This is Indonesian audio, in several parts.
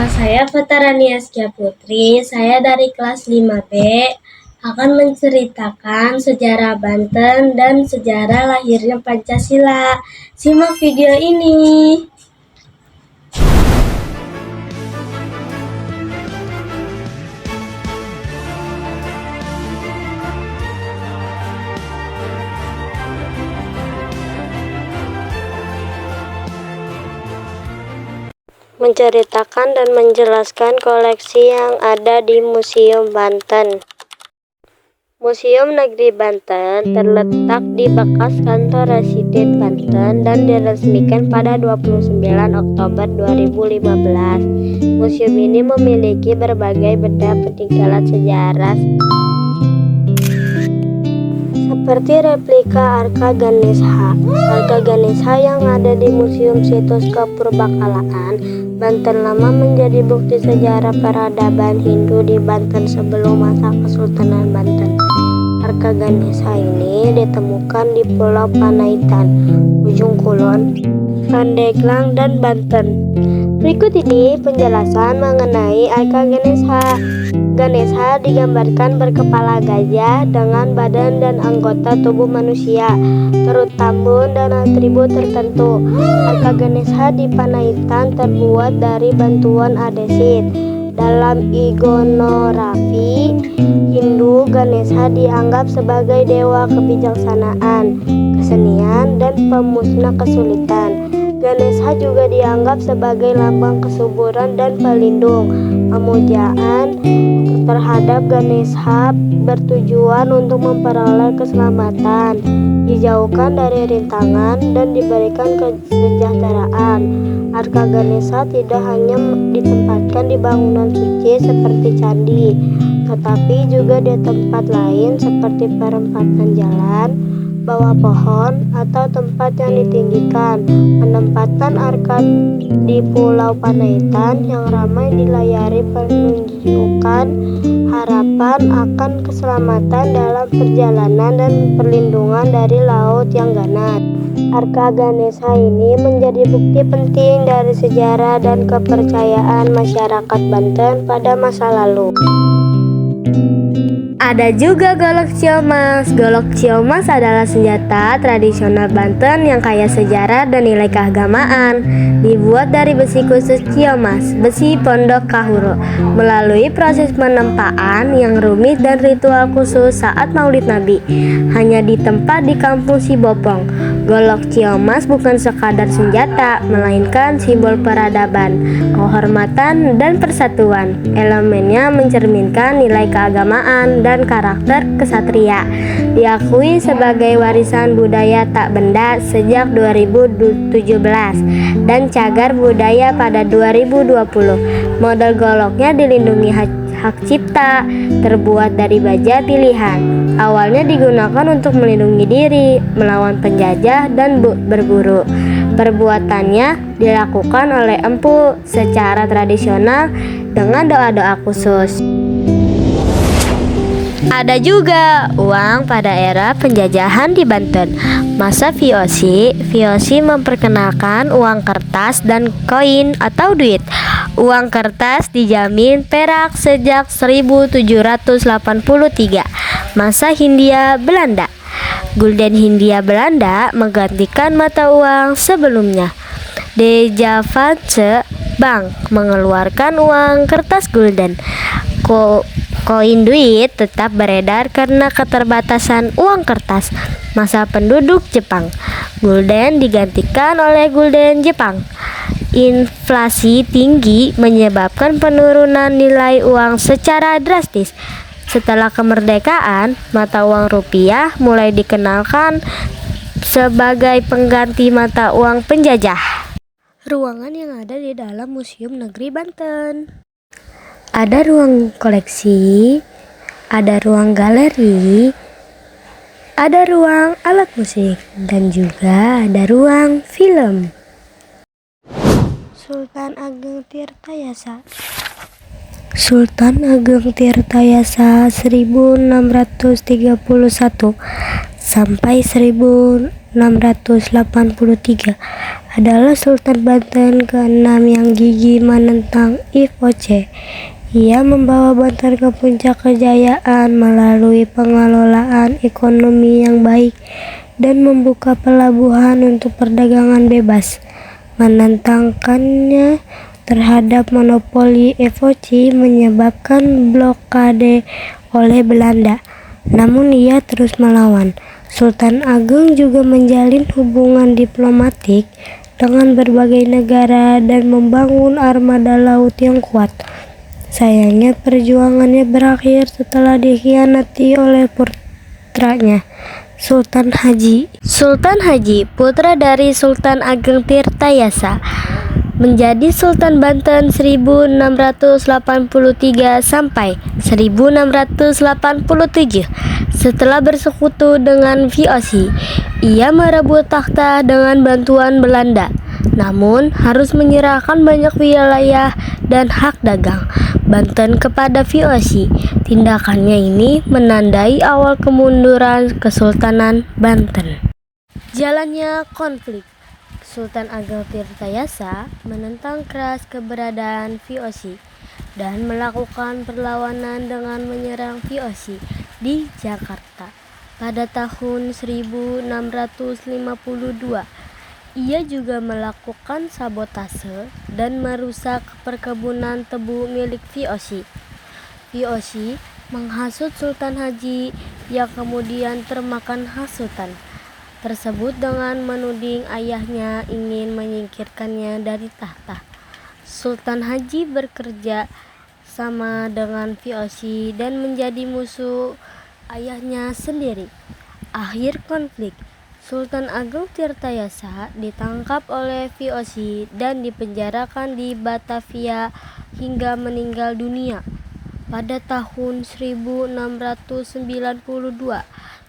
Nama saya Fatarani Askia Putri, saya dari kelas 5B akan menceritakan sejarah Banten dan sejarah lahirnya Pancasila. Simak video ini. Menceritakan dan menjelaskan koleksi yang ada di Museum Banten. Museum Negeri Banten terletak di bekas kantor Residen Banten dan diresmikan pada 29 Oktober 2015. Museum ini memiliki berbagai benda peninggalan sejarah seperti replika Arka Ganesha. Arka Ganesha yang ada di Museum Situs Kepurbakalaan Banten Lama menjadi bukti sejarah peradaban Hindu di Banten sebelum masa Kesultanan Banten. Arka Ganesha ini ditemukan di Pulau Panaitan, Ujung Kulon, Pandeglang, dan Banten. Berikut ini penjelasan mengenai Arka Ganesha. Ganesha digambarkan berkepala gajah dengan badan dan anggota tubuh manusia, turut tambun dan atribut tertentu. Arka Ganesha di Panaitan terbuat dari bantuan andesit. Dalam ikonografi Hindu, Ganesha dianggap sebagai dewa kebijaksanaan, kesenian, dan pemusnah kesulitan. Ganesha juga dianggap sebagai lambang kesuburan dan pelindung. Pemujaan terhadap Ganesha bertujuan untuk memperoleh keselamatan, dijauhkan dari rintangan, dan diberikan kesejahteraan. Arka Ganesha tidak hanya ditempatkan di bangunan suci seperti candi, tetapi juga di tempat lain seperti perempatan jalan, bawah pohon, atau tempat yang ditinggikan. Penempatan Arka di Pulau Panaitan yang ramai dilayari menunjukkan harapan akan keselamatan dalam perjalanan dan perlindungan dari laut yang ganas. Arka Ganesha ini menjadi bukti penting dari sejarah dan kepercayaan masyarakat Banten pada masa lalu. Ada juga golok ciomas. Golok ciomas adalah senjata tradisional Banten yang kaya sejarah dan nilai keagamaan. Dibuat dari besi khusus ciomas, besi pondok kahuro, melalui proses penempaan yang rumit dan ritual khusus saat Maulid Nabi. Hanya ditempa di kampung Sibopong. Golok ciomas bukan sekadar senjata, melainkan simbol peradaban, kehormatan, dan persatuan. Elemennya mencerminkan nilai keagamaan dan karakter kesatria. Diakui sebagai warisan budaya tak benda sejak 2017 dan cagar budaya pada 2020. Model goloknya dilindungi hak cipta, terbuat dari baja pilihan. Awalnya digunakan untuk melindungi diri, melawan penjajah, dan berburu. Perbuatannya dilakukan oleh empu secara tradisional dengan doa-doa khusus. Ada juga uang pada era penjajahan di Banten. Masa VOC memperkenalkan uang kertas dan koin atau duit. Uang kertas dijamin perak sejak 1783. Masa Hindia Belanda. Gulden Hindia Belanda menggantikan mata uang sebelumnya. De Javaanse Bank mengeluarkan uang kertas gulden. Koin duit tetap beredar karena keterbatasan uang kertas. Masa penduduk Jepang. Gulden digantikan oleh gulden Jepang. Inflasi tinggi menyebabkan penurunan nilai uang secara drastis. Setelah kemerdekaan, mata uang rupiah mulai dikenalkan sebagai pengganti mata uang penjajah. Ruangan yang ada di dalam Museum Negeri Banten. Ada ruang koleksi, ada ruang galeri, ada ruang alat musik, dan juga ada ruang film. Sultan Ageng Tirtayasa. Sultan Ageng Tirtayasa 1631 sampai 1683 adalah Sultan Banten ke-6 yang gigih menentang IVOC. Ia membawa Banten ke puncak kejayaan melalui pengelolaan ekonomi yang baik dan membuka pelabuhan untuk perdagangan bebas. Menentangkannya terhadap monopoli IVOC menyebabkan blokade oleh Belanda. Namun ia terus melawan. Sultan Agung juga menjalin hubungan diplomatik dengan berbagai negara dan membangun armada laut yang kuat. Sayangnya perjuangannya berakhir setelah dikhianati oleh putranya, Sultan Haji. Sultan Haji, putra dari Sultan Ageng Tirtayasa, menjadi Sultan Banten 1683 sampai 1687. Setelah bersekutu dengan VOC, ia merebut takhta dengan bantuan Belanda, namun harus menyerahkan banyak wilayah dan hak dagang Banten kepada VOC. Tindakannya ini menandai awal kemunduran Kesultanan Banten. Jalannya konflik. Sultan Ageng Tirtayasa menentang keras keberadaan VOC dan melakukan perlawanan dengan menyerang VOC di Jakarta. Pada tahun 1652, ia juga melakukan sabotase dan merusak perkebunan tebu milik VOC. VOC menghasut Sultan Haji yang kemudian termakan hasutan tersebut dengan menuding ayahnya ingin menyingkirkannya dari tahta. Sultan Haji bekerja sama dengan VOC dan menjadi musuh ayahnya sendiri. Akhir konflik, Sultan Agung Tirtayasa ditangkap oleh VOC dan dipenjarakan di Batavia hingga meninggal dunia. Pada tahun 1692,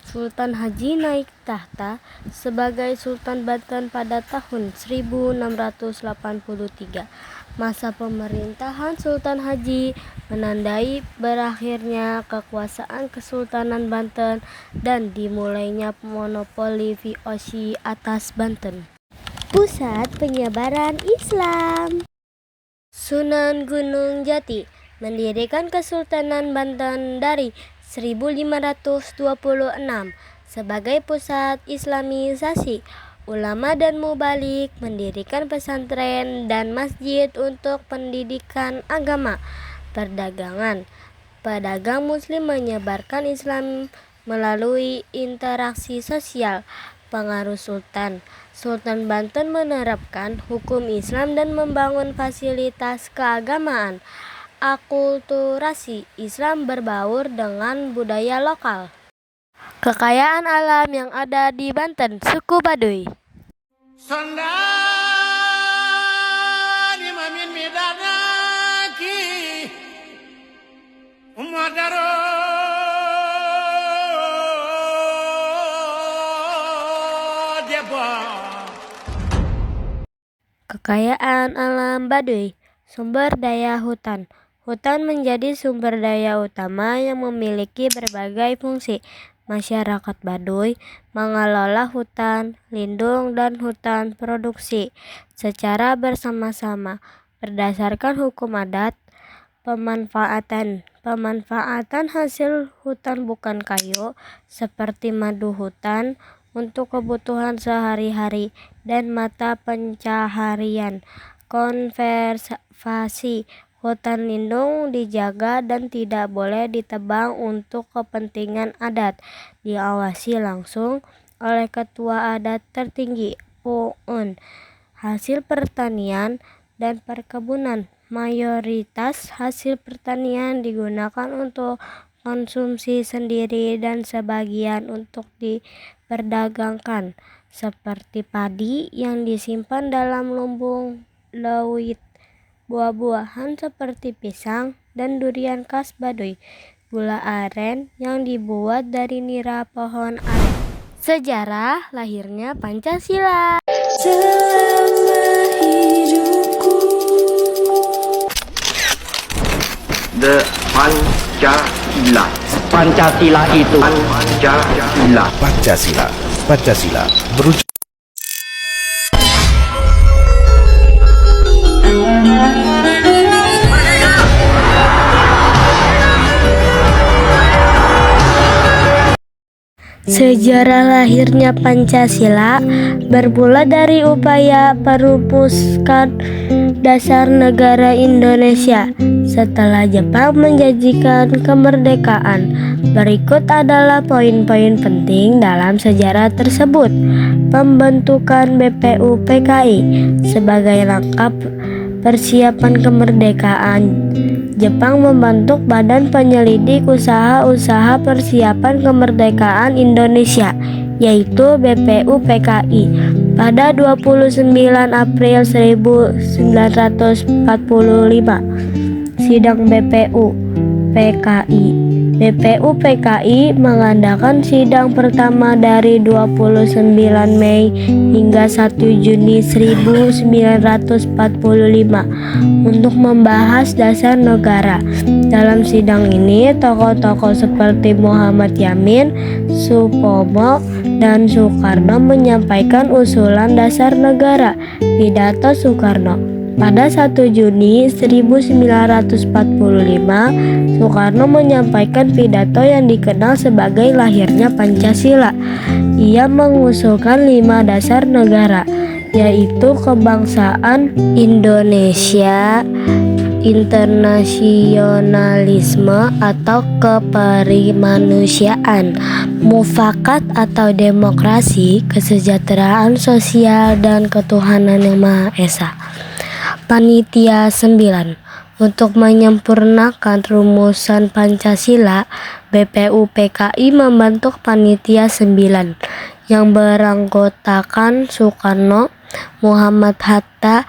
Sultan Haji naik tahta sebagai Sultan Banten pada tahun 1683. Masa pemerintahan Sultan Haji menandai berakhirnya kekuasaan Kesultanan Banten dan dimulainya monopoli VOC atas Banten. Pusat penyebaran Islam. Sunan Gunung Jati mendirikan Kesultanan Banten dari 1526 sebagai pusat Islamisasi. Ulama dan mubalik mendirikan pesantren dan masjid untuk pendidikan agama. Perdagangan. Pedagang muslim menyebarkan Islam melalui interaksi sosial. Pengaruh Sultan. Sultan Banten menerapkan hukum Islam dan membangun fasilitas keagamaan. Akulturasi Islam berbaur dengan budaya lokal. Kekayaan alam yang ada di Banten, suku Baduy. Kekayaan alam Baduy, sumber daya hutan. Hutan menjadi sumber daya utama yang memiliki berbagai fungsi. Masyarakat Baduy mengelola hutan lindung dan hutan produksi secara bersama-sama berdasarkan hukum adat. Pemanfaatan hasil hutan bukan kayu seperti madu hutan untuk kebutuhan sehari-hari dan mata pencaharian. Konservasi hutan lindung dijaga dan tidak boleh ditebang untuk kepentingan adat. Diawasi langsung oleh ketua adat tertinggi (PUN). Hasil pertanian dan perkebunan. Mayoritas hasil pertanian digunakan untuk konsumsi sendiri dan sebagian untuk diperdagangkan, seperti padi yang disimpan dalam lumbung leuit. Buah-buahan seperti pisang dan durian khas Baduy. Gula aren yang dibuat dari nira pohon aren. Sejarah lahirnya Pancasila. Selama hidupku. The Pancasila. Pancasila itu Pancasila merujuk Sejarah lahirnya Pancasila bermula dari upaya perumuskan dasar negara Indonesia setelah Jepang menjanjikan kemerdekaan. Berikut adalah poin-poin penting dalam sejarah tersebut. Pembentukan BPUPKI sebagai langkah persiapan kemerdekaan. Jepang membentuk Badan Penyelidik Usaha-usaha Persiapan Kemerdekaan Indonesia, yaitu BPUPKI, pada 29 April 1945. Sidang BPUPKI mengadakan sidang pertama dari 29 Mei hingga 1 Juni 1945 untuk membahas dasar negara. Dalam sidang ini, tokoh-tokoh seperti Muhammad Yamin, Supomo, dan Soekarno menyampaikan usulan dasar negara. Pidato Soekarno. Pada 1 Juni 1945, Soekarno menyampaikan pidato yang dikenal sebagai lahirnya Pancasila. Ia mengusulkan 5 dasar negara, yaitu kebangsaan Indonesia, internasionalisme atau keperimanusiaan, mufakat atau demokrasi, kesejahteraan sosial, dan ketuhanan yang Maha Esa. Panitia 9. Untuk menyempurnakan rumusan Pancasila, BPUPKI membentuk Panitia 9 yang beranggotakan Soekarno, Muhammad Hatta,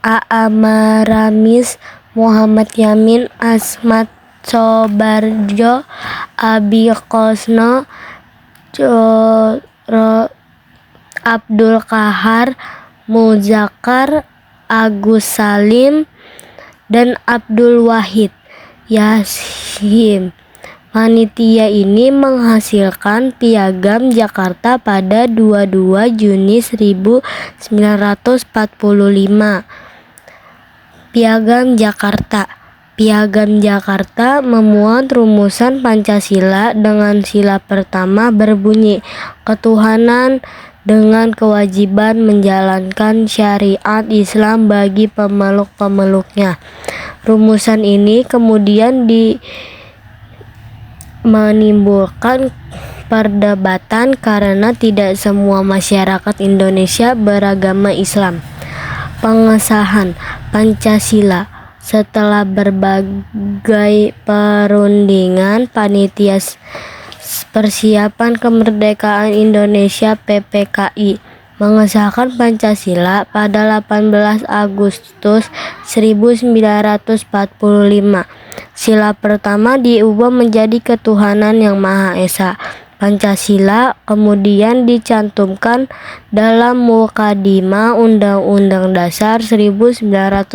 A.A. Maramis, Muhammad Yamin, Asmat Soebardjo, Abi Kosno, Abdul Qahar, Muzakkar, Agus Salim, dan Abdul Wahid Yasin. Panitia ini menghasilkan Piagam Jakarta pada 22 Juni 1945. Piagam Jakarta memuat rumusan Pancasila dengan sila pertama berbunyi, ketuhanan dengan kewajiban menjalankan syariat Islam bagi pemeluk-pemeluknya. Rumusan ini kemudian menimbulkan perdebatan karena tidak semua masyarakat Indonesia beragama Islam. Pengesahan Pancasila. Setelah berbagai perundingan, Panitia Persiapan Kemerdekaan Indonesia (PPKI) mengesahkan Pancasila pada 18 Agustus 1945. Sila pertama diubah menjadi ketuhanan yang Maha Esa. Pancasila kemudian dicantumkan dalam Mukadimah Undang-Undang Dasar 1945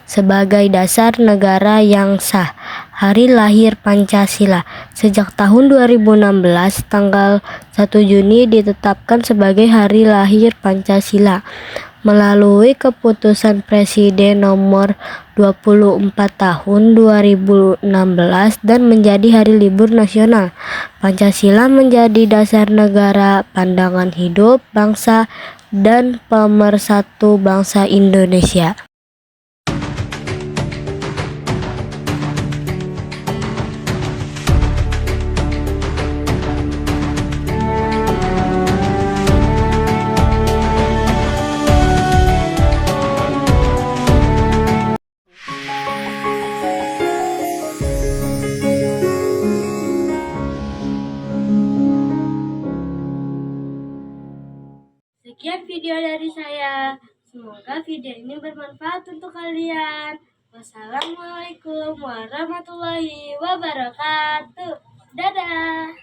sebagai dasar negara yang sah. Hari lahir Pancasila. Sejak tahun 2016, tanggal 1 Juni ditetapkan sebagai hari lahir Pancasila melalui keputusan Presiden nomor 24 tahun 2016 dan menjadi hari libur nasional. Pancasila menjadi dasar negara, pandangan hidup bangsa, dan pemersatu bangsa Indonesia. Sekian video dari saya. Semoga video ini bermanfaat untuk kalian. Wassalamualaikum warahmatullahi wabarakatuh. Dadah.